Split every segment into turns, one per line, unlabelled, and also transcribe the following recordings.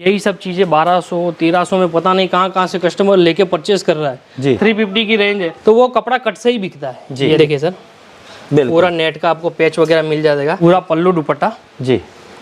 यही सब चीजें 1200-1300 में पता नहीं कहाँ से कस्टमर लेके परचेज कर रहा है
जी।
350 की रेंज है, तो वो कपड़ा कट से ही बिकता है जी। ये देखिए सर, पूरा नेट का आपको पैच वगैरह मिल जाएगा, पूरा पल्लू दुपट्टा
जी।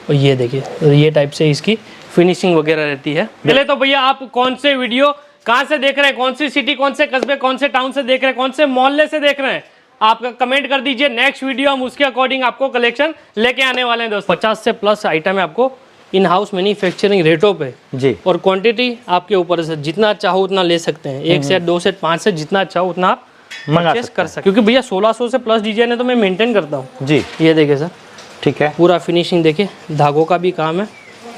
और ये देखिए, ये टाइप से इसकी फिनिशिंग वगैरह रहती है। पहले तो भैया आप कौन से वीडियो कहाँ से देख रहे हैं, कौन सी सिटी, कौन से कस्बे, कौन से टाउन से देख रहे हैं, कौन से मोहल्ले से देख रहे हैं, आपका कमेंट कर दीजिए। नेक्स्ट वीडियो हम उसके अकॉर्डिंग आपको कलेक्शन लेके आने वाले हैं दोस्तों। 50 से प्लस आइटम है आपको इन हाउस मैन्युफैक्चरिंग रेटों पे जी, और क्वांटिटी आपके ऊपर है, जितना चाहो उतना ले सकते हैं। 1 सेट 2 सेट 5 सेट जितना चाहो उतना आप परचेस कर सकते हैं, क्योंकि भैया 1600 से प्लस डिजाइन है तो मैं मेंटेन करता हूँ जी। ये देखिए सर, ठीक है, पूरा फिनिशिंग देखिए, धागों का भी काम है,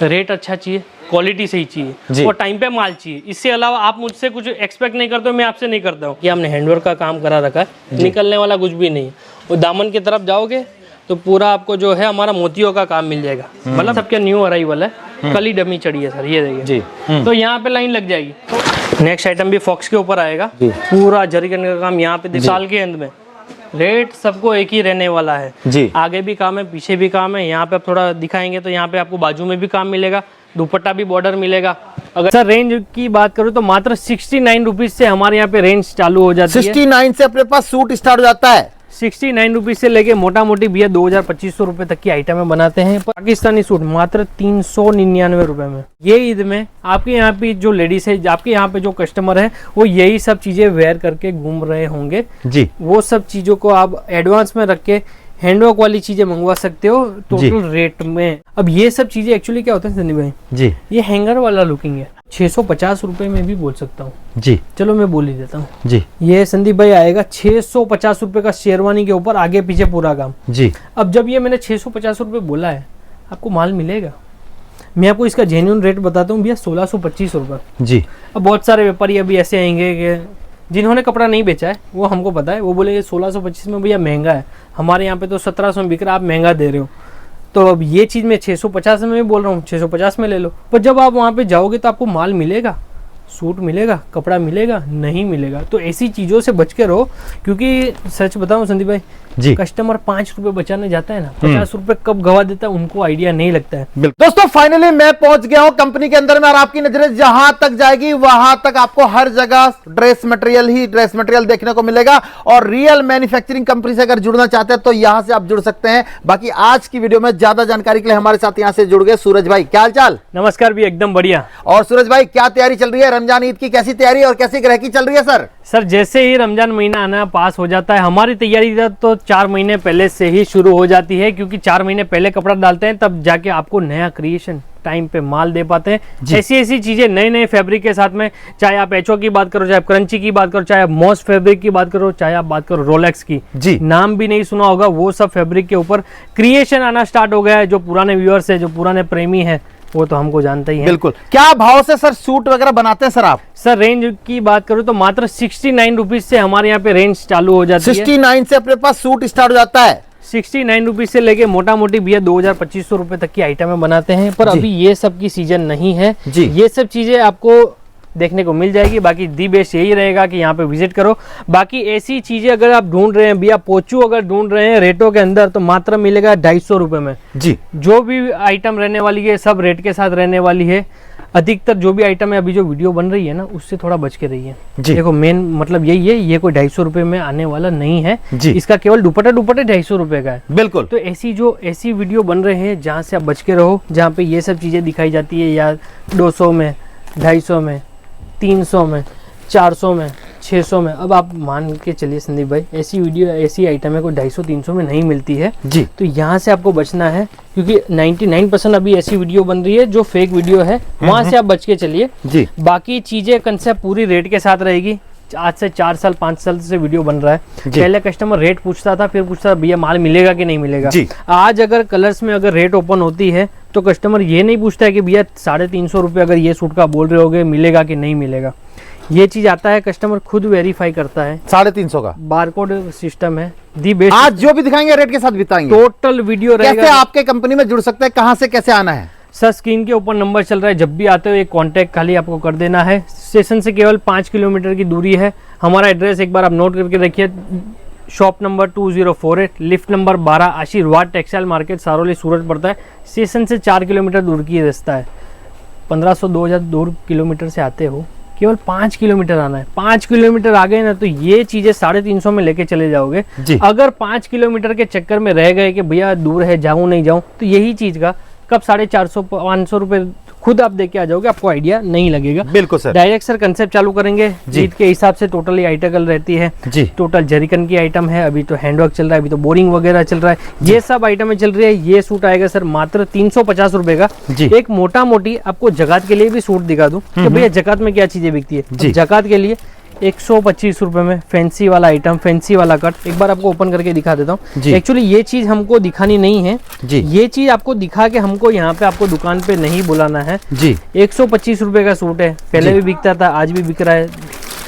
रेट अच्छा चाहिए, क्वालिटी सही चाहिए और टाइम पे माल चाहिए। इससे अलावा आप मुझसे कुछ एक्सपेक्ट नहीं करते हो, मैं आपसे नहीं करता हूँ। कि हमने हैंडवर्क का काम करा रखा है, निकलने वाला कुछ भी नहीं है। और दामन की तरफ जाओगे तो पूरा आपको जो है हमारा मोतियों का काम मिल जाएगा। मतलब सबके न्यू अराइवल है, कल ही डमी चढ़ी है सर, ये देखिए जी। तो यहाँ पे लाइन लग जाएगी। नेक्स्ट आइटम भी फॉक्स के ऊपर आएगा, पूरा जरीकन का काम यहाँ पे साल के एंड में। रेट सबको एक ही रहने वाला है जी। आगे भी काम है, पीछे भी काम है। यहाँ पे आप थोड़ा दिखाएंगे तो यहाँ पे आपको बाजू में भी काम मिलेगा, दुपट्टा भी बॉर्डर मिलेगा। अगर सर रेंज की बात करूँ तो मात्र 69 रुपीज से हमारे यहाँ पे रेंज चालू हो जाती है।
69 से अपने पास सूट स्टार्ट हो जाता है।
69 रुपीज से लेके मोटा मोटी भैया 2000-2500 रुपए तक की आइटम बनाते हैं। पाकिस्तानी सूट मात्र 399 रुपए में। ये ईद में आपके यहाँ पे जो लेडीज है, आपके यहाँ पे जो कस्टमर है, वो यही सब चीजें वेयर करके घूम रहे होंगे जी। वो सब चीजों को आप एडवांस में रख के हैंडवर्क वाली चीजें मंगवा सकते हो टोटल रेट में। अब ये सब चीजें एक्चुअली क्या होता है संदीप भाई जी, ये हैंगर वाला लुकिंग है, 650 रुपए में भी बोल सकता हूँ जी। चलो मैं बोल ही देता हूँ जी। ये संदीप भाई आएगा 650 रुपए का शेरवानी के ऊपर, आगे पीछे पूरा काम जी। अब जब ये मैंने 650 रुपए बोला है, आपको माल मिलेगा। मैं आपको इसका जेन्युइन रेट बताता हूँ भैया, 1625 रुपए जी। अब बहुत सारे व्यापारी अभी ऐसे आएंगे कि जिन्होंने कपड़ा नहीं बेचा है, वो हमको पता है, वो बोले 1625 में भैया महंगा है, हमारे यहाँ पे तो 1700 में बिक रहा है, आप महंगा दे रहे हो। तो अब ये चीज़ मैं 650 में बोल रहा हूँ, 650 में ले लो। पर जब आप वहाँ पे जाओगे तो आपको माल मिलेगा, सूट मिलेगा, कपड़ा मिलेगा, नहीं मिलेगा। तो ऐसी चीज़ों से बच के रहो, क्योंकि सच बताऊँ संदीप भाई जी, कस्टमर 5 रुपए बचाने जाता है ना, 50 रुपए कब गवा देता है उनको आइडिया नहीं लगता है।
दोस्तों फाइनली मैं पहुंच गया हूं कंपनी के अंदर में, और आपकी नजरें जहां तक जाएगी वहां तक आपको हर जगह ड्रेस मटेरियल देखने को मिलेगा। और रियल मैन्युफैक्चरिंग कंपनी से अगर जुड़ना चाहते हैं तो यहां से आप जुड़ सकते हैं। बाकी आज की वीडियो में ज्यादा जानकारी के लिए हमारे साथ यहां से जुड़ गए सूरज भाई। क्या हाल चाल?
नमस्कार भी, एकदम बढ़िया।
और सूरज भाई क्या तैयारी चल रही है रमजान ईद की, कैसी तैयारी और कैसी ग्राहकी चल रही है सर?
सर जैसे ही रमजान महीना आना पास हो जाता है, हमारी तैयारी तो 4 महीने पहले से ही शुरू हो जाती है, क्योंकि 4 महीने पहले कपड़ा डालते हैं, तब जाके आपको नया क्रिएशन टाइम पे माल दे पाते हैं। ऐसी चीजें नए फैब्रिक के साथ में, चाहे आप एचओ की बात करो, चाहे आप क्रंची की बात करो, चाहे आप मॉस फैब्रिक की बात करो, चाहे आप बात करो रोलेक्स की जी, नाम भी नहीं सुना होगा, वो सब फैब्रिक के ऊपर क्रिएशन आना स्टार्ट हो गया है। जो पुराने व्यूअर्स है, जो पुराने प्रेमी है, वो तो हमको जानते ही हैं।
बिल्कुल। क्या भाव से सर सूट वगैरह बनाते हैं सर आप?
सर रेंज की बात करूं तो मात्र 69 रुपीज से हमारे यहाँ पे रेंज चालू हो जाती है।
69 से अपने पास सूट स्टार्ट हो जाता है।
69 रुपीज से लेके मोटा मोटी भैया 2000-2500 रुपए तक की आइटम बनाते हैं। पर अभी ये सब की सीजन नहीं है जी। ये सब चीजें आपको देखने को मिल जाएगी। बाकी दी बेस्ट यही रहेगा कि यहाँ पे विजिट करो। बाकी ऐसी चीजें अगर आप ढूंढ रहे हैं भैया, पोचू अगर ढूंढ रहे हैं रेटों के अंदर, तो मात्र मिलेगा 250 रुपए में जी। जो भी आइटम रहने वाली है सब रेट के साथ रहने वाली है। अधिकतर जो भी आइटम है अभी जो वीडियो बन रही है ना, उससे थोड़ा बच के रहिए। देखो मेन मतलब यही है, ये कोई 250 रुपए में आने वाला नहीं है जी। इसका केवल दुपट्टा 250 रुपए का है। बिल्कुल। तो ऐसी वीडियो बन रहे हैं जहाँ से आप बच के रहो, जहाँ पे ये सब चीजें दिखाई जाती है या 200 में, 250 में, 300 में, 400 में, 600 में। अब आप मान के चलिए संदीप भाई, ऐसी वीडियो ऐसी आइटम है कोई 250-300 में नहीं मिलती है जी। तो यहाँ से आपको बचना है, क्योंकि 99% अभी ऐसी वीडियो बन रही है जो फेक वीडियो है, वहां से आप बच के चलिए जी। बाकी चीजें कंसेप्ट पूरी रेट के साथ रहेगी। आज से 4 साल 5 साल से वीडियो बन रहा है। पहले कस्टमर रेट पूछता था, फिर पूछता था भैया माल मिलेगा कि नहीं मिलेगा जी। आज अगर कलर्स में अगर रेट ओपन होती है तो कस्टमर ये नहीं पूछता है कि भैया 350 रुपये अगर ये सूट का बोल रहे होगे मिलेगा कि नहीं मिलेगा। ये चीज आता है, कस्टमर खुद वेरीफाई करता है।
350 का
बारकोड सिस्टम है। दी बेस्ट
आज जो भी दिखाएंगे रेट के साथ बताएंगे।
टोटल वीडियो रहेगा।
कैसे आपके कंपनी में जुड़ सकते हैं, कहाँ से कैसे आना है?
सर स्क्रीन के ऊपर नंबर चल रहा है, जब भी आते हो एक कांटेक्ट खाली आपको कर देना है। स्टेशन से केवल 5 किलोमीटर की दूरी है। हमारा एड्रेस एक बार आप नोट करके रखिए, शॉप नंबर 2048, लिफ्ट नंबर 12, आशीर्वाद टेक्सटाइल मार्केट, सारोली, सूरत पड़ता है। स्टेशन से 4 किलोमीटर दूर की रास्ता है। 1500-2000 किलोमीटर से आते हो, केवल 5 किलोमीटर आना है। 5 किलोमीटर आ गए ना तो ये चीजें 350 में लेके चले जाओगे। अगर 5 किलोमीटर के चक्कर में रह गए कि भैया दूर है, जाऊं नहीं जाऊं, तो यही चीज का कब 450-500 रुपए खुद आप देके आ जाओगे, आपको आइडिया नहीं लगेगा।
बिल्कुल सर।
डायरेक्ट सर कंसेप्ट चालू करेंगे ईद के हिसाब से। टोटली आइटकल रहती है
जी,
टोटल जरीकन की आइटम है। अभी तो हैंडवर्क चल रहा है, अभी तो बोरिंग वगैरह चल रहा है, ये सब आइटमें चल रही है। ये सूट आएगा सर मात्र 350 रुपए का। एक मोटा मोटी आपको जकात के लिए भी सूट दिखा दूं कि भैया जकात में क्या चीजें बिकती है। जकात के लिए 125 रुपए में फैंसी वाला आइटम, फैंसी वाला कट। एक बार आपको ओपन करके दिखा देता हूँ। एक्चुअली ये चीज हमको दिखानी नहीं है जी, ये चीज आपको दिखा के हमको यहाँ पे आपको दुकान पे नहीं बुलाना है जी। 125 रुपए का सूट है, पहले भी बिकता था, आज भी बिक रहा है,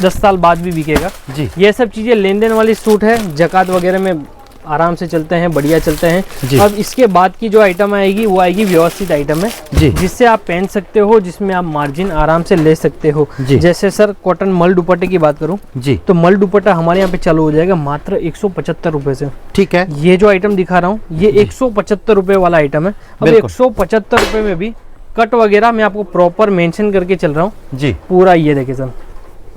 10 साल बाद भी बिकेगा जी। ये सब चीजें लेन देन वाली सूट है, जकात वगैरह में आराम से चलते हैं, बढ़िया चलते हैं। अब इसके बाद की जो आइटम आएगी वो आएगी व्यवस्थित आइटम है जी, जिससे आप पहन सकते हो, जिसमें आप मार्जिन आराम से ले सकते हो। जैसे सर कॉटन मल दुपट्टे की बात करूं जी, तो मल दुपट्टा हमारे यहाँ पे चालू हो जाएगा मात्र 175 रुपए से। ठीक है, ये जो आइटम दिखा रहा हूँ ये 175 रुपए वाला आइटम है। अब 175 रुपए में भी कट वगैरह मैं आपको प्रॉपर मेंशन करके चल रहा हूँ जी। पूरा ये देखे सर,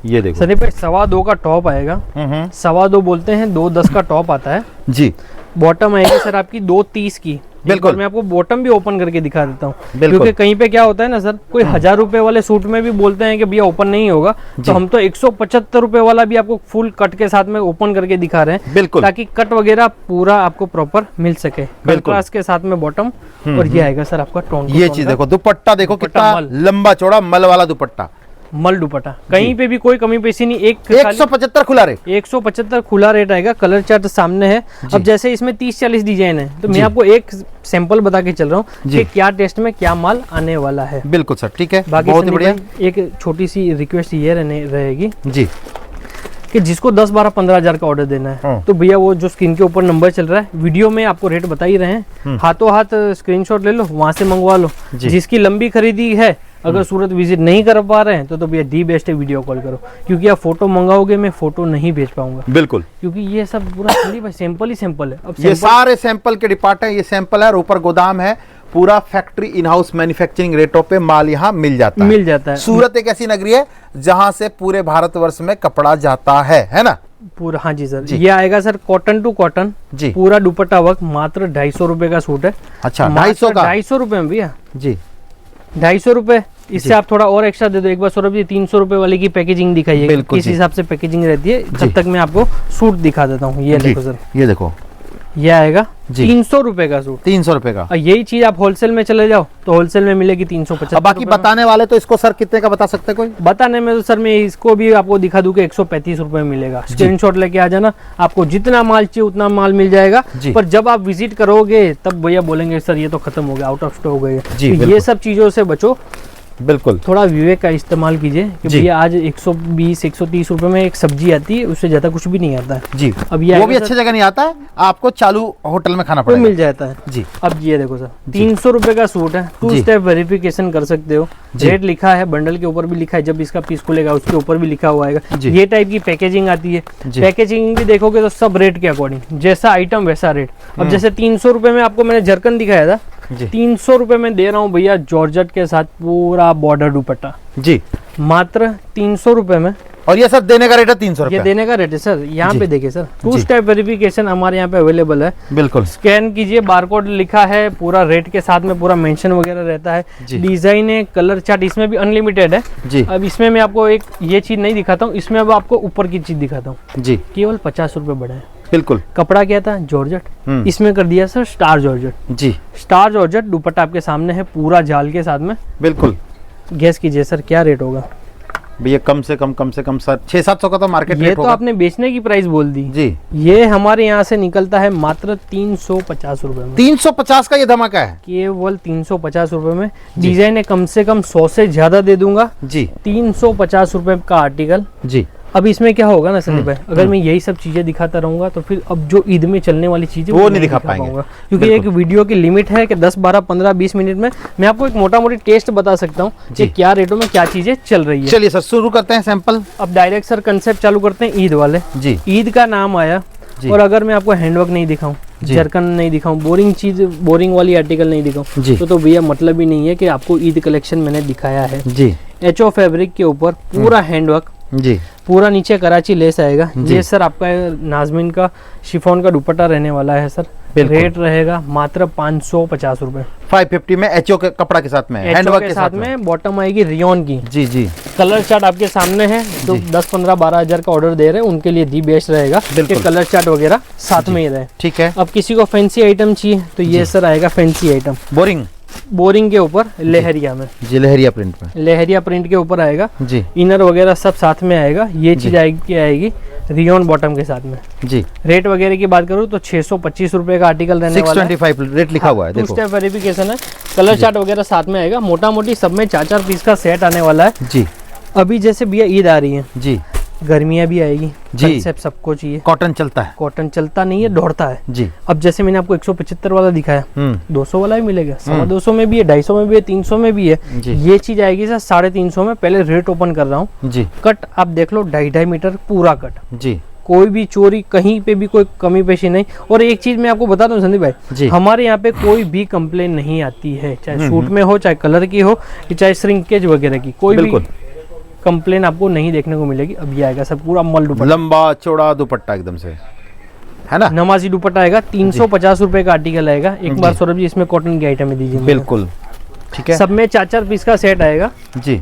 ये देखो सर, पे 2.25 का टॉप आएगा, 2.25 बोलते हैं, 2.10 का टॉप आता है जी। बॉटम आएगी सर आपकी 2.30 की। बिल्कुल, मैं आपको बॉटम भी ओपन करके दिखा देता हूँ, क्योंकि कहीं पे क्या होता है ना सर, कोई 1000 रुपए वाले सूट में भी बोलते हैं कि भैया ओपन नहीं होगा, तो हम तो 175 रुपए वाला भी आपको फुल कट के साथ में ओपन करके दिखा रहे हैं। बिल्कुल, ताकि कट वगैरह पूरा आपको प्रॉपर मिल सके। कंट्रास्ट के साथ में बॉटम, और ये आएगा सर आपका टोन। ये चीज देखो, दुपट्टा देखो कितना लंबा चौड़ा मल वाला दुपट्टा, मल दुपट्टा, कहीं पे भी कोई कमी पेशी नहीं। 175 खुला रेट, 175 खुला रेट आएगा। कलर चार्ट सामने है। अब जैसे इसमें 30-40 डिजाइन है, तो मैं आपको एक सैंपल बता के चल रहा हूँ कि क्या टेस्ट में क्या माल आने वाला है। बिल्कुल सर, ठीक है, बाकी बहुत बढ़िया। एक छोटी सी रिक्वेस्ट ये रहेगी जी कि जिसको 10, 12, 15 हजार का ऑर्डर देना है, तो भैया वो जो स्क्रीन के ऊपर नंबर चल रहा है, वीडियो में आपको रेट बता ही रहे हैं, हाथों हाथ स्क्रीनशॉट ले लो, वहां से मंगवा लो। जिसकी लंबी खरीदी है, अगर सूरत विजिट नहीं कर पा रहे हैं तो भैया दी बेस्ट है, वीडियो कॉल करो, क्योंकि आप फोटो मंगाओगे, मैं फोटो नहीं भेज पाऊंगा। बिल्कुल, क्योंकि ये सब पूरा सैंपल ही सैंपल है। अब ये सारे सैंपल के डिपार्ट है, ये सैंपल है और ऊपर गोदाम है, पूरा फैक्ट्री इन हाउस मैन्युफैक्चरिंग रेटों पे माल यहाँ मिल जाता है। सूरत एक ऐसी नगरी है जहाँ से पूरे भारतवर्ष में कपड़ा जाता है ना पूरा। हाँ जी सर जी। ये आएगा सर कॉटन टू कॉटन जी, पूरा दुपट्टा वर्क, मात्र 250 रुपए का सूट है। अच्छा, 250 का, 250 रुपए में भैया जी, 250 रुपए। इससे आप थोड़ा और एक्स्ट्रा दे दो एक बार। सौरभ जी 300 रुपए वाले की पैकेजिंग दिखाइए, किस हिसाब से पैकेजिंग रहती है, जब तक मैं आपको सूट दिखा देता हूँ। ये देखो सर, ये देखो, ये आएगा 300 रुपए का सूट, 300 रुपए का। और यही चीज आप होलसेल में चले जाओ तो होलसेल में मिलेगी 350। बाकी बताने वाले तो इसको सर कितने का बता सकते हैं कोई? बताने में तो सर मैं इसको भी आपको दिखा दूं कि 135 रुपए में मिलेगा। स्क्रीनशॉट लेके आ जाना, आपको जितना माल चाहिए उतना माल मिल जाएगा। पर जब आप विजिट करोगे तब भैया बोलेंगे सर ये तो खत्म हो गया, आउट ऑफ स्टॉक हो गया। तो ये सब चीजों से बचो, बिल्कुल थोड़ा विवेक का इस्तेमाल कीजिए कि भैया आज 120-130 रुपए में एक सब्जी आती है, उससे ज्यादा कुछ भी नहीं आता है जी। अब ये वो भी अच्छी जगह नहीं आता है, आपको चालू होटल में खाना पड़ेगा, मिल जाता है जी। अब ये देखो सर 300 रुपए का सूट है, 2 स्टेप वेरिफिकेशन कर सकते हो। रेट लिखा है, बंडल के ऊपर भी लिखा है, जब इसका पीस खुलेगा उसके ऊपर भी लिखा हुआ आएगा। ये टाइप की पैकेजिंग आती है। पैकेजिंग भी देखोगे तो सब रेट के अकॉर्डिंग, जैसा आइटम वैसा रेट। अब जैसे 300 रुपए में आपको मैंने जरकन दिखाया था, 300 रुपए में दे रहा हूँ भैया जॉर्जेट के साथ पूरा बॉर्डर दुपट्टा जी, मात्र 300 रुपए में। और ये सर देने का रेट है 300 रुपए, ये देने का रेट है सर। यहाँ पे देखिए सर 2 स्टेप वेरिफिकेशन हमारे यहाँ पे अवेलेबल है। बिल्कुल, स्कैन कीजिए, बारकोड लिखा है, पूरा रेट के साथ में पूरा मेंशन वगैरह रहता है। डिजाइन है, कलर चार्ट इसमें भी अनलिमिटेड है जी। अब इसमें मैं आपको एक ये चीज नहीं दिखाता हूँ, इसमें अब आपको ऊपर की चीज दिखाता हूँ जी। केवल 50 रुपए बढ़ा है। बिल्कुल, कपड़ा क्या था जॉर्जेट, इसमें कर दिया सर स्टार जॉर्जेट जी। स्टार जॉर्जेट दुपट्टा आपके सामने है पूरा जाल के साथ में। बिल्कुल, गैस कीजिए सर क्या रेट होगा भैया? कम से कम सर 600-700 का तो मार्केट रेट होगा। ये तो आपने बेचने की प्राइस बोल दी जी। ये हमारे यहाँ से निकलता है मात्र 350 रुपए में। 350 का ये धमाका है, केवल 350 रुपए में। डिजाइन है कम से कम 100 से ज्यादा दे दूंगा जी। 350 रुपए का आर्टिकल जी। अब इसमें क्या होगा ना संदीप भाई, अगर मैं यही सब चीजें दिखाता रहूंगा तो फिर अब जो ईद में चलने वाली चीजें वो नहीं दिखा पाऊंगा, क्योंकि एक वीडियो की लिमिट है कि 10, 12, 15, 20 मिनट में मैं आपको एक मोटा मोटी टेस्ट बता सकता हूँ कि क्या रेटों में क्या चीजें चल रही है। चलिए सर शुरू करते हैं सैंपल। अब डायरेक्ट सर कंसेप्ट चालू करते हैं ईद वाले जी। ईद का नाम आया और अगर मैं आपको हैंडवर्क नहीं दिखाऊं जरकन नहीं दिखाऊं, बोरिंग चीज, बोरिंग वाली आर्टिकल नहीं दिखाऊं तो भैया मतलब ही नहीं है कि आपको ईद कलेक्शन मैंने दिखाया है जी। एचओ फैब्रिक के ऊपर पूरा हैंडवर्क जी, पूरा नीचे कराची लेस आएगा। ये सर आपका नाजमीन का शिफॉन का दुपट्टा रहने वाला है सर। रेट रहेगा मात्र 550 रुपए।
550 में एचओ के कपड़ा के साथ में,
हैंडवर्क के साथ में। बॉटम आएगी रियोन की जी जी। कलर चार्ट आपके सामने है, जो 10, 15, 12 हजार का ऑर्डर दे रहे हैं उनके लिए दी बेस्ट रहेगा कि कलर चार्ट वगैरह साथ में ही रहे। ठीक है। अब किसी को फैंसी आइटम चाहिए तो ये सर आएगा फैंसी आइटम, बोरिंग के ऊपर लहरिया में
जी, लहरिया प्रिंट में,
लहरिया प्रिंट के ऊपर आएगा जी। इनर वगैरह सब साथ में आएगा। ये चीज आएगी रियोन बॉटम के साथ में जी। रेट वगैरह की बात करूँ तो 625 रुपए का आर्टिकल रहने वाला है।
625 रेट लिखा हुआ है, देखो
2 स्टेप वेरिफिकेशन है। कलर चार्ट वगैरह साथ में आएगा। मोटा मोटी सब में 4-4 पीस का सेट आने वाला है जी। अभी जैसे भैया ईद आ रही है जी, गर्मियां भी आएगी जी, सबको चाहिए कॉटन चलता है, कॉटन चलता नहीं है, दौड़ता है जी। अब जैसे मैंने आपको 175 वाला दिखाया, 200 वाला भी मिलेगा, 250 में भी है, 250 में भी है, 300 में भी है। ये चीज आएगी सर 350 में। पहले रेट ओपन कर रहा हूँ जी। कट आप देख लो 2.5 मीटर पूरा कट जी, कोई भी चोरी कहीं पे भी कोई कमी पेशी नहीं। और एक चीज मैं आपको बता दूं संदीप भाई, हमारे यहाँ पे कोई भी कंप्लेन नहीं आती है, चाहे सूट में हो, चाहे कलर की हो, चाहे श्रिंकेज वगैरह की, कोई भी कंप्लेन आपको नहीं देखने को मिलेगी। अब ये आएगा सब पूरा मल दुपट्टा, लंबा चौड़ा दुपट्टा एकदम से, है ना, नमाजी दुपट्टा आएगा। 350 रुपए का आर्टिकल आएगा। एक बार सौरभ जी इसमें कॉटन की आइटम दीजिए। बिल्कुल ठीक है। सब में 4-4 पीस का सेट आएगा जी।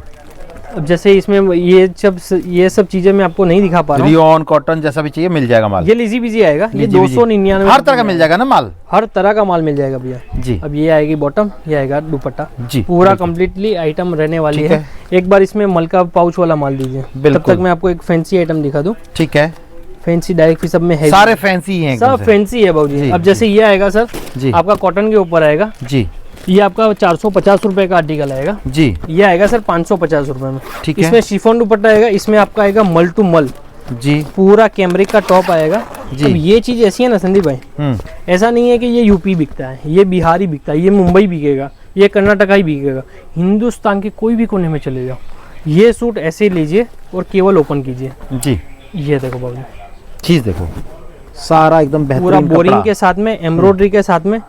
अब जैसे इसमें ये सब चीजें मैं आपको नहीं दिखा पा रहा हूँ। रियोन कॉटन जैसा भी चाहिए मिल जाएगा माल। ये लीजी बीजी आएगा, ये 299
हर तरह का मिल जाएगा ना माल,
हर तरह का माल मिल जाएगा भैया जी। अब ये आएगी बॉटम, ये आएगा दुपट्टा जी, पूरा कम्प्लीटली आइटम रहने वाली है। एक बार इसमें मलका पाउच वाला माल दीजिए, तब तक मैं आपको एक फैंसी आइटम दिखा दूं। ठीक है। फैंसी डायरेक्ट सब में है, सारे फैंसी हैं, सब फैंसी है बाबूजी। अब जैसे ये आएगा सर आपका कॉटन के ऊपर आएगा जी। ये आपका 450 रुपए का आर्टिकल आएगा जी। ये आएगा सर 550 रुपए में। ठीक है। इसमें शिफॉन दुपट्टा आएगा, इसमें आपका आएगा मल टू मल जी, पूरा कैमरिक का टॉप आएगा जी। अब ये चीज ऐसी है ना संदीप भाई, ऐसा नहीं है कि ये यूपी बिकता है, ये बिहारी बिकता है, ये मुंबई बिकेगा, ये कर्नाटका ही बिकेगा, हिंदुस्तान के कोई भी कोने में चले जाओ, ये सूट ऐसे लीजिए और केवल ओपन कीजिए जी। ये देखो बाबू चीज देखो, सारा एकदम पूरा बोरिंग के साथ में, एम्ब्रॉयडरी के साथ में।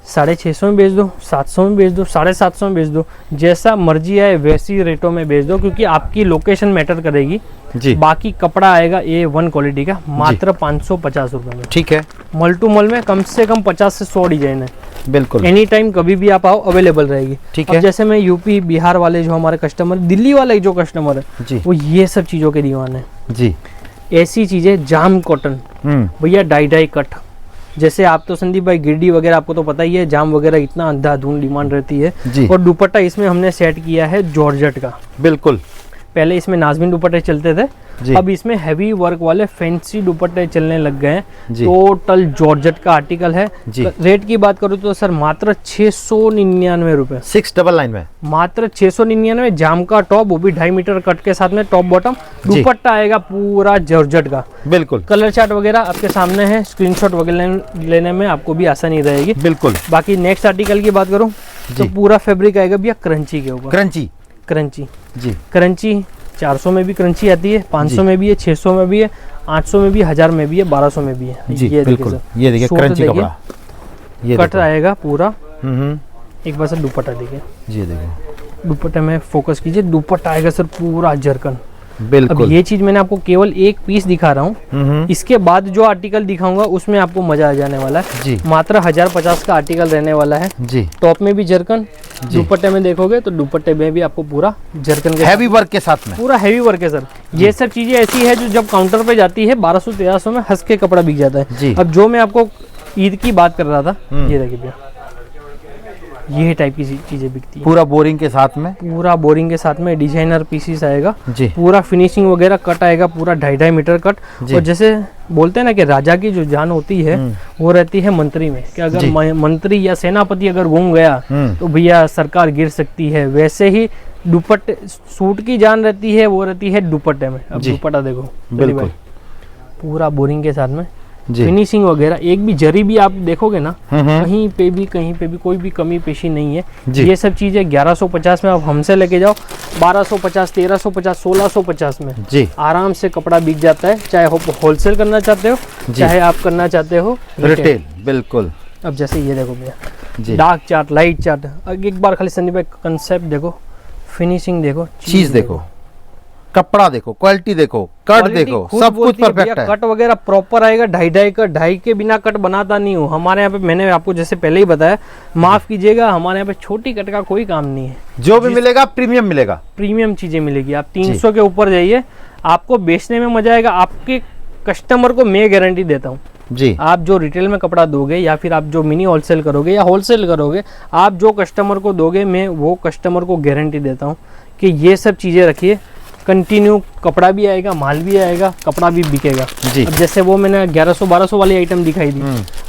650 में बेच दो, 700 में बेच दो, 750 में बेच दो, जैसा मर्जी है वैसी रेटों में बेच दो, क्योंकि आपकी लोकेशन मैटर करेगी जी। बाकी कपड़ा आएगा A1 क्वालिटी का, मात्र 550 रुपए में। ठीक है। मल टू मल में कम से कम 50 से 100 डिजाइन है। बिल्कुल, एनी टाइम कभी भी आप आओ, अवेलेबल रहेगी। ठीक है। जैसे मैं यूपी बिहार वाले जो हमारे कस्टमर, दिल्ली वाले जो कस्टमर है वो ये सब चीजों के दीवान है जी। ऐसी चीजें, जाम कॉटन भैया, डाई कट। जैसे आप तो संदीप भाई गिरडी वगैरह आपको तो पता ही है, जाम वगैरह इतना अंधाधुंध डिमांड रहती है जी। और दुपट्टा इसमें हमने सेट किया है जॉर्जेट का। बिल्कुल, पहले इसमें नाजमीन दुपट्टे चलते थे, अब इसमें हैवी वर्क वाले फैंसी दुपट्टे चलने लग गए हैं। टोटल जॉर्जेट का आर्टिकल है जी। रेट की बात करूँ तो सर मात्र 699 रुपए, 699 में मात्र 699। जाम का टॉप, वो भी 2.5 मीटर कट के साथ में, टॉप बॉटम। दुपट्टा आएगा पूरा जॉर्जेट का। बिल्कुल, कलर चार्ट वगैरह आपके सामने है, स्क्रीनशॉट वगैरह लेने में आपको भी आसानी रहेगी। बिल्कुल। बाकी नेक्स्ट आर्टिकल की बात करूँ तो पूरा फैब्रिक आएगा भैया क्रंची के ऊपर। क्रंची जी, क्रंची 400 में भी क्रंची आती है, 500 में भी है, 600 में भी है, 800 में भी, 1000 में भी है, 1200 में भी है जी। ये बिल्कुल, ये देखिए क्रंची कपड़ा, ये कट आएगा पूरा। एक बार सर दुपट्टा देखिए, ये देखिए दुपट्टे में फोकस कीजिए, दुपट्टा आएगा सर पूरा जरकन। बिल्कुल। अब ये चीज मैंने आपको केवल एक पीस दिखा रहा हूँ, इसके बाद जो आर्टिकल दिखाऊंगा उसमें आपको मजा आ जाने वाला है जी। मात्र 1050 का आर्टिकल रहने वाला है जी। टॉप में भी जरकन, दुपट्टे में देखोगे तो दुपट्टे में भी आपको पूरा जरकन के हैवी वर्क के साथ में, पूरा हैवी वर्क है सर। ये सब चीजें ऐसी है जो जब काउंटर पे जाती है 1200-1300 में हंस के कपड़ा बिक जाता है। अब जो मैं आपको ईद की बात कर रहा था, ये देखिए भैया, ये टाइप की चीजें बिकती है। पूरा बोरिंग के साथ में, पूरा बोरिंग के साथ में डिजाइनर पीसीस आएगा जी। पूरा फिनिशिंग वगैरह कट आएगा, पूरा 2.5 मीटर कट। और जैसे बोलते हैं ना कि राजा की जो जान होती है वो रहती है मंत्री में, कि अगर मंत्री या सेनापति अगर घूम गया तो भैया सरकार गिर सकती है। वैसे ही दुपट्टे, सूट की जान रहती है, वो रहती है दुपट्टे में। अब दुपट्टा देखो, बिल्कुल पूरा बोरिंग के साथ में, फिनिशिंग वगैरह, एक भी जरी भी आप देखोगे ना, कहीं पे भी कोई भी कमी पेशी नहीं है। ये सब चीजें 1150 में आप हमसे लेके जाओ, 1250, 1350, 1650 में
जी
आराम से कपड़ा बिक जाता है, चाहे होलसेल करना चाहते हो चाहे आप करना चाहते हो
रिटेल। बिल्कुल।
अब जैसे ये देखो भैया,
जी
डार्क चार्ट, लाइट चार्ट, एक बार खाली संदीप भाई कंसेप्ट देखो, फिनिशिंग देखो,
चीज देखो, कपड़ा देखो, क्वालिटी देखो, कट देखो, सब कुछ परफेक्ट है।
कट वगैरह प्रॉपर आएगा, ढाई का, ढाई के बिना कट बनाता नहीं हूँ हमारे यहाँ पे। मैंने आपको जैसे पहले ही बताया, माफ कीजिएगा, हमारे यहाँ पे छोटी कट का कोई काम नहीं है।
जो भी मिलेगा प्रीमियम मिलेगा,
प्रीमियम चीजें मिलेगी। आप 300 के ऊपर जाइए, आपको बेचने में मजा आएगा। आपके कस्टमर को मैं गारंटी देता हूँ
जी।
आप जो रिटेल में कपड़ा दोगे या फिर आप जो मिनी होलसेल करोगे या होलसेल करोगे, आप जो कस्टमर को दोगे, मैं वो कस्टमर को गारंटी देता हूँ कि ये सब चीज़ें रखिए, कंटिन्यू कपड़ा भी आएगा, माल भी आएगा, कपड़ा भी बिकेगा
जी।
अब जैसे वो मैंने 1100-1200 वाली आइटम दिखाई दी,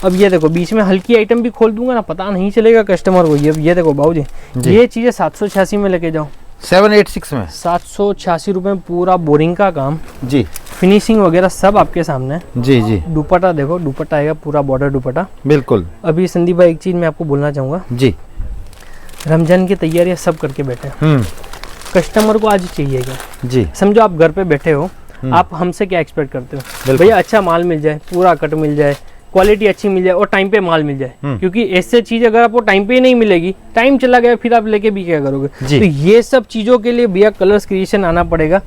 अब ये देखो बीच में हल्की आइटम भी खोल दूंगा ना, पता नहीं चलेगा कस्टमर को। ये देखो बाबूजी, ये चीज़ें 786 में लेके जाओ,
786 में
786 रुपये में पूरा बोरिंग का काम
जी,
फिनिशिंग वगैरह सब आपके सामने है।
जी जी।
दुपट्टा देखो, दुपट्टा आएगा पूरा बॉर्डर दुपट्टा।
बिल्कुल।
अभी संदीप भाई एक चीज मैं आपको बोलना चाहूंगा
जी,
रमजान की तैयारियां सब करके बैठे हैं, कस्टमर को आज चाहिएगा जी। समझो आप घर पे बैठे हो, आप हमसे क्या एक्सपेक्ट करते हो? भैया अच्छा माल मिल जाए, पूरा कट मिल जाए, क्वालिटी अच्छी मिल जाए और टाइम पे माल मिल जाए, क्योंकि ऐसे चीज अगर आपको टाइम पे ही नहीं मिलेगी, टाइम चला गया फिर आप लेके भी क्या करोगे? तो ये सब चीजों के लिए भैया कलर्स क्रिएशन आना पड़ेगा,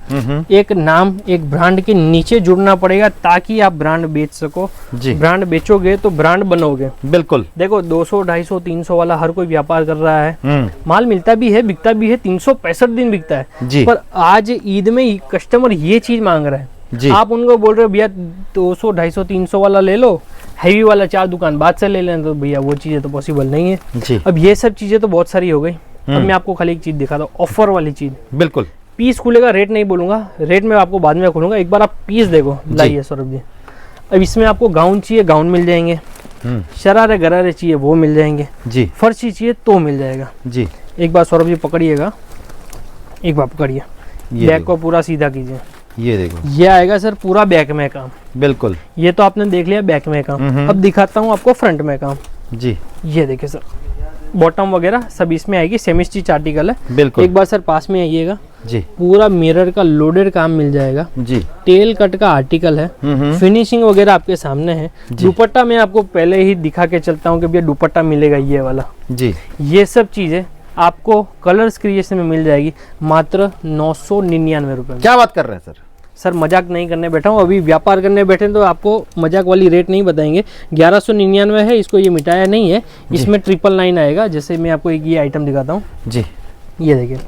एक नाम, एक ब्रांड के नीचे जुड़ना पड़ेगा ताकि आप ब्रांड बेच सको। ब्रांड बेचोगे तो ब्रांड बनोगे।
बिल्कुल।
देखो 200, 250, 300 वाला हर कोई व्यापार कर रहा है, माल मिलता भी है, बिकता भी है, 365 दिन बिकता है, पर आज ईद में कस्टमर ये चीज मांग रहा है। आप उनको बोल रहे हो भैया 200, 250, 300 वाला ले लो, हैवी वाला 4 दुकान बाद से ले लें, तो भैया वो चीजें तो पॉसिबल नहीं है जी। अब ये सब चीजें तो बहुत सारी हो गई। अब मैं आपको खाली एक चीज दिखाता हूँ, ऑफर वाली चीज। बिल्कुल। पीस खुलेगा, रेट नहीं बोलूंगा, रेट में आपको बाद में खोलूंगा, एक बार आप पीस देखो। लाइए सौरभ जी, अब इसमें आपको गाउन चाहिए, गाउन मिल जाएंगे, शरारे गरारे चाहिए वो मिल जाएंगे जी, फर्शी चाहिए तो मिल जाएगा जी। एक बार सौरभ जी पकड़िएगा, एक बार पकड़िए, बैक को पूरा सीधा कीजिए, ये देखो, ये आएगा सर पूरा बैक में काम। बिल्कुल। ये तो आपने देख लिया बैक में काम, अब दिखाता हूँ आपको फ्रंट में काम जी। ये देखिए सर, बॉटम वगैरह सब इसमें आएगी, सेमी स्टिच आर्टिकल है। बिल्कुल। एक बार सर पास में आइएगा जी, पूरा मिरर का लोडेड काम मिल जाएगा जी, टेल कट का आर्टिकल है, फिनिशिंग वगैरह आपके सामने है। दुपट्टा मैं आपको पहले ही दिखा के चलता हूँ कि भैया दुपट्टा मिलेगा ये वाला जी। ये सब चीजें आपको कलर्स क्रिएशन में मिल जाएगी मात्र 999 रुपए में। क्या बात कर रहे हैं सर, मजाक नहीं करने बैठा हूँ, अभी व्यापार करने बैठे तो आपको मजाक वाली रेट नहीं बताएंगे। 1199 है, इसको ये मिटाया नहीं है, इसमें 999 आएगा। जैसे मैं आपको एक ये आइटम दिखाता हूँ जी, ये देखिए।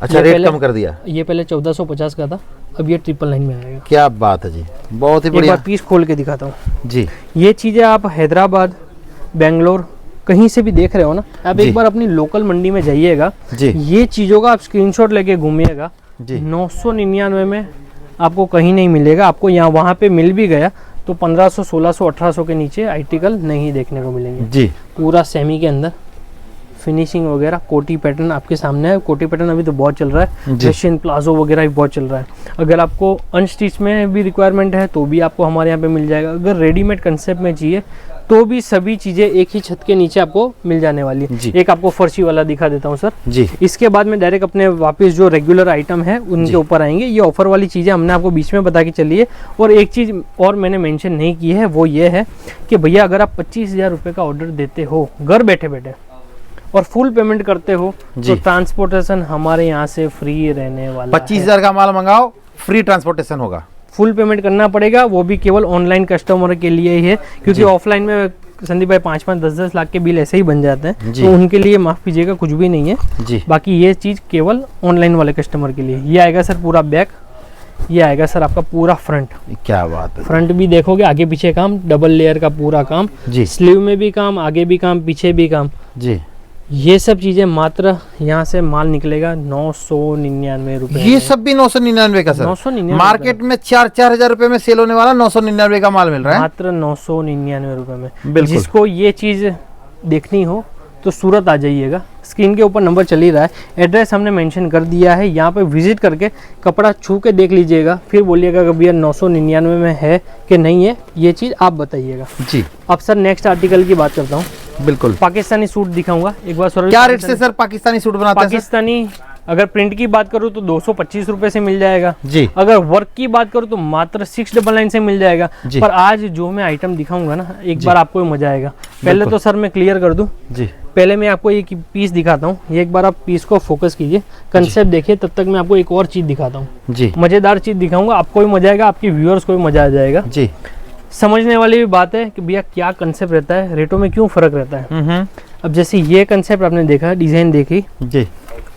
अच्छा, रेट कम कर दिया, ये पहले 1450 का था, अब ये 999 में आएगा। क्या बात है जी, बहुत ही बढ़िया। एक बार पीस खोल के दिखाता हूँ जी। ये चीजें आप हैदराबाद, बेंगलोर कहीं से भी देख रहे हो ना, आप एक बार अपनी लोकल मंडी में जाइएगा, ये चीजों का आप स्क्रीनशॉट लेके घूमिएगा। 999 में आपको कहीं नहीं मिलेगा। आपको यहाँ वहाँ पे मिल भी गया तो 1500, 1600, 1800 के नीचे आर्टिकल नहीं देखने को मिलेंगे जी। पूरा सेमी के अंदर फिनिशिंग वगैरह, कोटी पैटर्न आपके सामने है। कोटी पैटर्न अभी तो बहुत चल रहा है, रशियन प्लाजो वगैरह भी बहुत चल रहा है। अगर आपको अनस्टिच में भी रिक्वायरमेंट है तो भी आपको हमारे यहाँ पे मिल जाएगा। अगर रेडीमेड कंसेप्ट में चाहिए तो भी सभी चीजें एक ही छत के नीचे आपको मिल जाने वाली है। एक आपको फर्शी वाला दिखा देता हूँ सर जी। इसके बाद में डायरेक्ट अपने वापस जो रेगुलर आइटम है उनके ऊपर आएंगे। ये ऑफर वाली चीजें हमने आपको बीच में बता के चली है। और एक चीज और मैंने मेंशन नहीं की है, वो ये है कि भैया अगर आप 25,000 रुपए का ऑर्डर देते हो घर बैठे बैठे और फुल पेमेंट करते हो तो ट्रांसपोर्टेशन हमारे यहाँ से फ्री रहने वाला।
25,000 का माल मंगाओ, फ्री ट्रांसपोर्टेशन होगा।
फुल पेमेंट करना पड़ेगा, वो भी केवल ऑनलाइन कस्टमर के लिए ही है, क्योंकि ऑफलाइन में संदीप भाई 5-5, 10-10 लाख के बिल ऐसे ही बन जाते हैं, तो उनके लिए माफ कीजिएगा कुछ भी नहीं है जी। बाकी ये चीज केवल ऑनलाइन वाले कस्टमर के लिए। ये आएगा सर पूरा बैक, ये आएगा सर आपका पूरा फ्रंट। क्या बात है, फ्रंट भी देखोगे, आगे पीछे काम, डबल लेयर का पूरा काम जी, स्लीव में भी काम, आगे भी काम, पीछे भी काम जी। ये सब चीजें मात्र यहाँ से माल निकलेगा 999 रुपए। ये सब भी 999 का सर? 999। मार्केट में 4-4 हजार रुपए में सेल होने वाला 999 का माल मिल रहा है, मात्र 999 रुपए में। जिसको ये चीज देखनी हो तो सूरत आ जाइएगा, स्क्रीन के ऊपर नंबर चल ही रहा है, एड्रेस हमने मेंशन कर दिया है। यहाँ पे विजिट करके कपड़ा छू के देख लीजिएगा, फिर बोलिएगा कि भैया 999 में है कि नहीं है, ये चीज आप बताइएगा जी। अब सर नेक्स्ट आर्टिकल की बात करता हूँ। बिल्कुल। पाकिस्तानी सूट दिखाऊंगा एक बार। क्या रेट से सर पाकिस्तानी सूट बनाते हैं? पाकिस्तानी अगर प्रिंट की बात करूँ तो 225 रुपए से मिल जाएगा
जी।
अगर वर्क की बात करूँ तो मात्र 699 से मिल जाएगा।
जी।
पर आज जो मैं आइटम दिखाऊंगा ना, एक बार आपको मजा आएगा। पहले तो सर मैं क्लियर कर दूं
जी,
पहले मैं आपको एक पीस दिखाता हूँ, ये एक बार आप पीस को फोकस कीजिए, कंसेप्ट देखिए, तब तक मैं आपको एक और चीज दिखाता हूँ
जी।
मजेदार चीज दिखाऊंगा, आपको भी मजा आएगा, आपके व्यूअर्स को भी मजा आ जाएगा
जी।
समझने वाली भी बात है कि भैया क्या कंसेप्ट रहता है, रेटों में क्यों फर्क रहता है। अब जैसे ये कंसेप्ट आपने देखा, डिजाइन देखी
जी,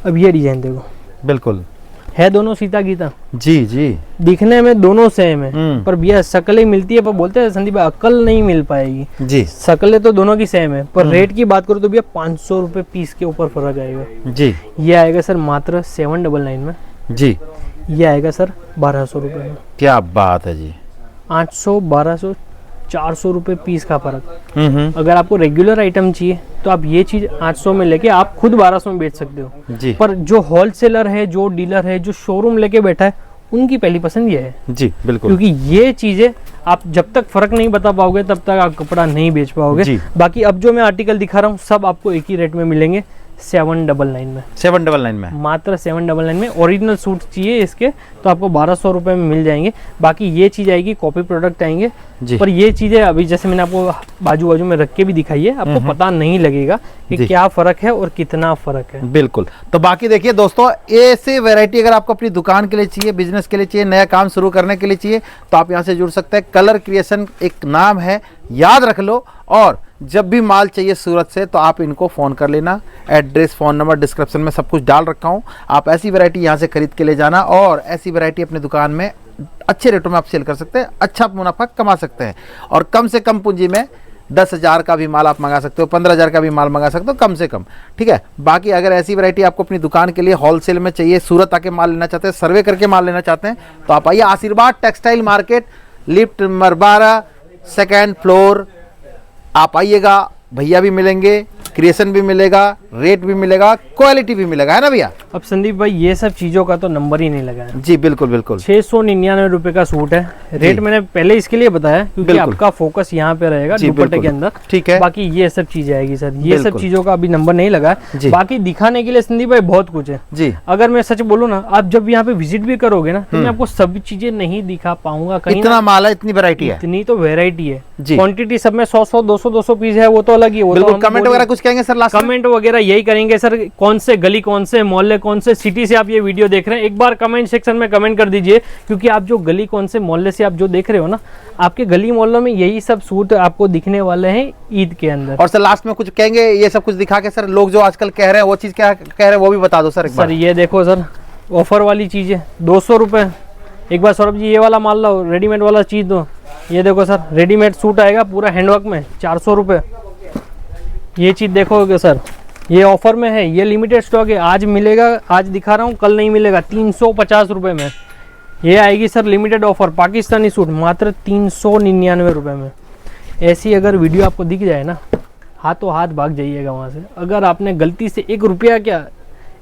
अब ये डिजाइन देखो,
बिल्कुल
है दोनों सीता गीता,
जी जी,
दिखने में दोनों सेम है, पर भैया शक्लें मिलती है, पर बोलते हैं संदीप भाई अकल नहीं मिल पाएगी
जी।
शक्लें तो दोनों की सेम है, पर रेट की बात करूँ तो भैया 500 रुपए पीस के ऊपर फर्क आएगा
जी।
ये आएगा सर मात्र 799 में
जी,
ये आएगा सर 1200 रुपए में।
क्या बात है जी।
800 1200 400 रुपए पीस का फर्क। अगर आपको रेगुलर आइटम चाहिए तो आप ये चीज 800 में लेके आप खुद 1200 में बेच सकते हो
जी।
पर जो होलसेलर है, जो डीलर है, जो शोरूम लेके बैठा है, उनकी पहली पसंद ये है
जी, बिल्कुल।
क्योंकि ये चीजें आप जब तक फर्क नहीं बता पाओगे तब तक आप कपड़ा नहीं बेच पाओगे। बाकी अब जो मैं आर्टिकल दिखा रहा हूँ सब आपको एक ही रेट में मिलेंगे 799 में।
799 में
मात्र 799 में। ओरिजिनल सूट चाहिए इसके तो आपको 1200 रुपए में मिल जाएंगे। बाकी ये चीज आएगी, कॉपी प्रोडक्ट आएंगे
जी।
पर ये चीजें अभी जैसे मैंने आपको बाजू बाजू में रख के भी दिखाई है, आपको पता नहीं लगेगा कि क्या फर्क है और कितना फर्क है।
बिल्कुल। तो बाकी देखिए दोस्तों, ऐसे वैरायटी अगर आपको अपनी दुकान के लिए चाहिए, बिजनेस के लिए चाहिए, नया काम शुरू करने के लिए चाहिए तो आप यहाँ से जुड़ सकते हैं। कलर क्रिएशन एक नाम है, याद रख लो। और जब भी माल चाहिए सूरत से तो आप इनको फ़ोन कर लेना। एड्रेस, फ़ोन नंबर डिस्क्रिप्शन में सब कुछ डाल रखा हूँ। आप ऐसी वैरायटी यहाँ से खरीद के ले जाना और ऐसी वैरायटी अपनी दुकान में अच्छे रेटों में आप सेल कर सकते हैं, अच्छा मुनाफा कमा सकते हैं। और कम से कम पूंजी में 10,000 का भी माल आप मंगा सकते हो, 15,000 का भी माल मंगा सकते हो कम से कम, ठीक है। बाकी अगर ऐसी वैरायटी आपको अपनी दुकान के लिए होलसेल में चाहिए, सूरत आके माल लेना चाहते हैं, सर्वे करके माल लेना चाहते हैं तो आप आइए आशीर्वाद textile market, lift number 12, 2nd floor. आप आइएगा, भैया भी मिलेंगे, क्रिएशन भी मिलेगा, रेट भी मिलेगा, क्वालिटी भी मिलेगा, है ना भैया।
अब संदीप भाई ये सब चीजों का तो नंबर ही नहीं लगा है
जी। बिल्कुल बिल्कुल।
699 रुपए का सूट है। रेट मैंने पहले इसके लिए बताया क्योंकि आपका फोकस यहाँ पे रहेगा दुपट्टे के अंदर,
ठीक है।
बाकी ये सब चीजें आएगी सर, ये सब चीजों का अभी नंबर नहीं लगा है। बाकी दिखाने के लिए संदीप भाई बहुत कुछ है
जी।
अगर मैं सच बोलूँ ना, आप जब यहाँ पे विजिट भी करोगे ना तो मैं आपको सभी चीजें नहीं दिखा पाऊंगा। कहीं
इतना माल है, इतनी वैरायटी है,
इतनी तो वेरायटी है,
जी।
क्वांटिटी सब में 100 200 पीस है, वो तो अलग ही।
कमेंट वगैरह कुछ कहेंगे सर लास्ट?
कमेंट वगैरह यही करेंगे सर, कौन से गली, कौन से मोहल्ले, कौन से सिटी से आप ये वीडियो देख रहे हैं, एक बार कमेंट सेक्शन में कमेंट कर दीजिए। क्योंकि आप जो गली, कौन से मोहल्ले से आप जो देख रहे हो ना, आपके गली मोहल्लों में यही सब सूट आपको दिखने वाले हैं ईद के अंदर।
और सर लास्ट में कुछ कहेंगे ये सब कुछ दिखा के? सर लोग जो आजकल कह रहे हैं वो चीज क्या कह रहे हैं वो भी बता दो सर एक बार।
सर ये देखो सर, ऑफर वाली चीज है 200 रुपए। एक बार सौरभ जी ये वाला मान लो, रेडीमेड वाला चीज दो। ये देखो सर, रेडीमेड सूट आएगा पूरा हैंडवर्क में 400 रुपए। ये चीज देखोगे सर, ये ऑफर में है, ये लिमिटेड स्टॉक है, आज मिलेगा, आज दिखा रहा हूँ, कल नहीं मिलेगा। 350 रुपए में ये आएगी sir limited offer, Pakistani suit मात्र 399 रुपए में। ऐसी अगर वीडियो आपको दिख जाए ना, हाथों हाथ भाग जाइएगा वहाँ से। अगर आपने गलती से 1 रुपया, क्या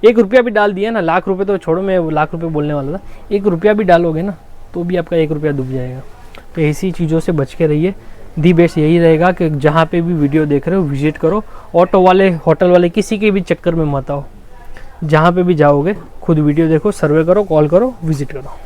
1 रुपया भी डाल दिया ना, लाख रुपए तो छोड़ो, मैं लाख रुपए बोलने वाला था, 1 रुपया भी डालोगे ना तो भी आपका 1 रुपया डूब जाएगा। तो ऐसी चीज़ों से बच के रहिए। दी बेस्ट यही रहेगा कि जहाँ पे भी वीडियो देख रहे हो विजिट करो। ऑटो वाले, होटल वाले, किसी के भी चक्कर में मत आओ। जहाँ पे भी जाओगे खुद वीडियो देखो, सर्वे करो, कॉल करो, विजिट करो।